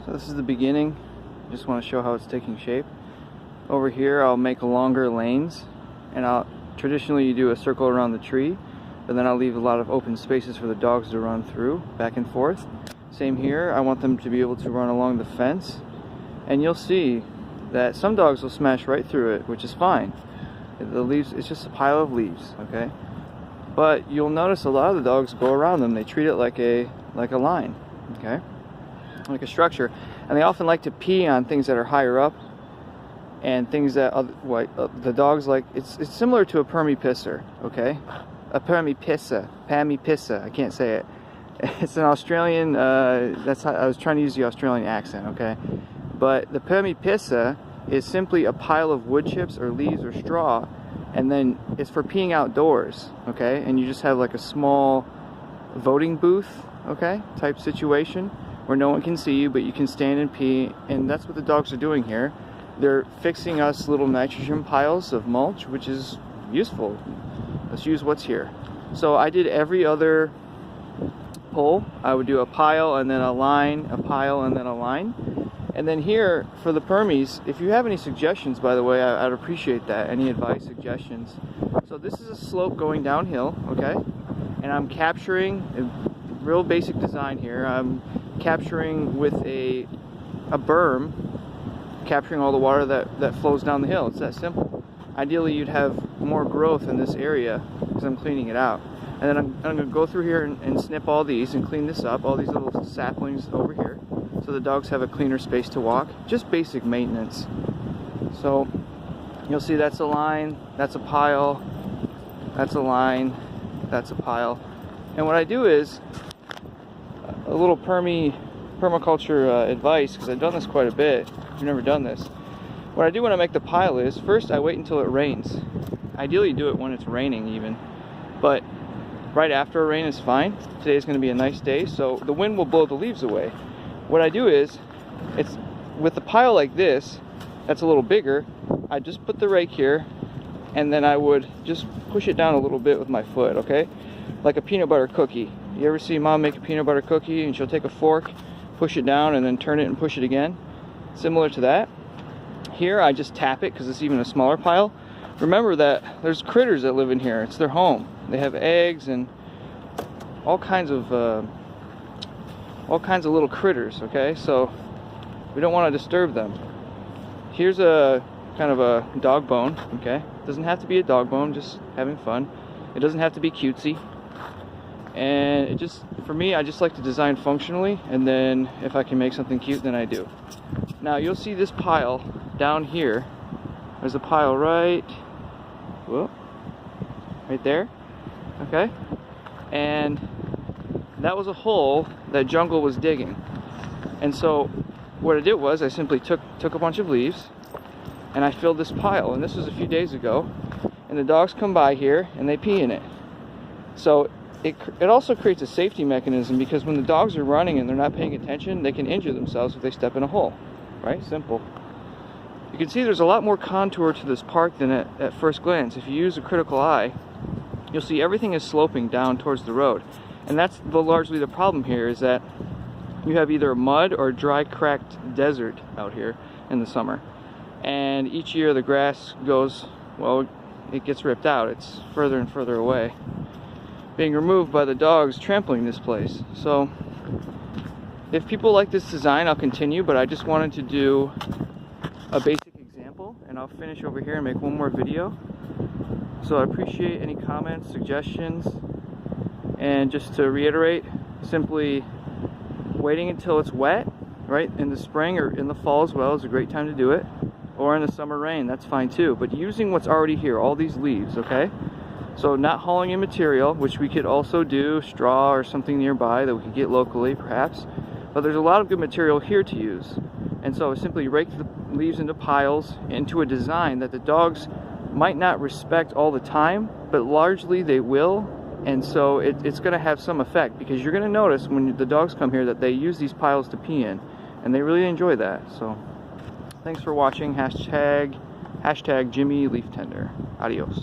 So this is the beginning. Just want to show how it's taking shape. Over here I'll make longer lanes, and traditionally you do a circle around the tree, but then I'll leave a lot of open spaces for the dogs to run through, back and forth. Same here, I want them to be able to run along the fence, and you'll see that some dogs will smash right through it, which is fine. The leaves, it's just a pile of leaves, okay? But you'll notice a lot of the dogs go around them. They treat it like a line, okay? Like a structure. And they often like to pee on things that are higher up, and things that the dogs like. It's similar to a permapisser, okay? A permapisser, I can't say it. It's an Australian, that's how I was trying to use the Australian accent, okay? But the permapisser is simply a pile of wood chips or leaves or straw, and then it's for peeing outdoors, okay? And you just have like a small voting booth, okay, type situation where no one can see you, but you can stand and pee, and that's what the dogs are doing here. They're fixing us little nitrogen piles of mulch, which is useful. Let's use what's here. So I did every other pole. I would do a pile and then a line, a pile and then a line. And then here, for the permies, if you have any suggestions, by the way, I'd appreciate that, any advice, suggestions. So this is a slope going downhill, okay? And I'm capturing, a real basic design here, I'm capturing with a berm, capturing all the water that flows down the hill. It's that simple. Ideally, you'd have more growth in this area because I'm cleaning it out. And then I'm going to go through here and snip all these and clean this up, all these little saplings over here, so the dogs have a cleaner space to walk. Just basic maintenance. So you'll see that's a line, that's a pile, that's a line, that's a pile. And what I do is a little permaculture advice, because I've done this quite a bit. I've never done this. What I do when I make the pile is, first I wait until it rains. Ideally do it when it's raining even, but right after a rain is fine. Today is going to be a nice day, so the wind will blow the leaves away. What I do is, it's with a pile like this, that's a little bigger, I just put the rake here, and then I would just push it down a little bit with my foot, okay? Like a peanut butter cookie. You ever see mom make a peanut butter cookie and she'll take a fork, push it down, and then turn it and push it again? Similar to that. Here I just tap it because it's even a smaller pile. Remember that there's critters that live in here. It's their home. They have eggs and all kinds of little critters, okay? So we don't want to disturb them. Here's a kind of a dog bone, okay? It doesn't have to be a dog bone, just having fun. It doesn't have to be cutesy. And it just, for me, I just like to design functionally, and then if I can make something cute, then I do. Now you'll see this pile down here. There's a pile right there, okay? And that was a hole that Jungle was digging. And so what I did was I simply took a bunch of leaves and I filled this pile, and this was a few days ago, and the dogs come by here and they pee in it. So it also creates a safety mechanism, because when the dogs are running and they're not paying attention, they can injure themselves if they step in a hole, right? Simple. You can see there's a lot more contour to this park than at first glance. If you use a critical eye, you'll see everything is sloping down towards the road. And that's largely the problem here, is that you have either a mud or dry, cracked desert out here in the summer. And each year the grass goes, well, it gets ripped out. It's further and further away, being removed by the dogs trampling this place. So if people like this design, I'll continue, but I just wanted to do a basic example, and I'll finish over here and make one more video. So I appreciate any comments, suggestions, and just to reiterate, simply waiting until it's wet, right? In the spring or in the fall as well is a great time to do it, or in the summer rain, that's fine too. But using what's already here, all these leaves, okay? So not hauling in material, which we could also do, straw or something nearby that we could get locally perhaps, but there's a lot of good material here to use. And so I simply rake the leaves into piles, into a design that the dogs might not respect all the time, but largely they will. And so it's going to have some effect, because you're going to notice when the dogs come here that they use these piles to pee in, and they really enjoy that. So thanks for watching. Hashtag Jimmy Leaf Tender. Adios.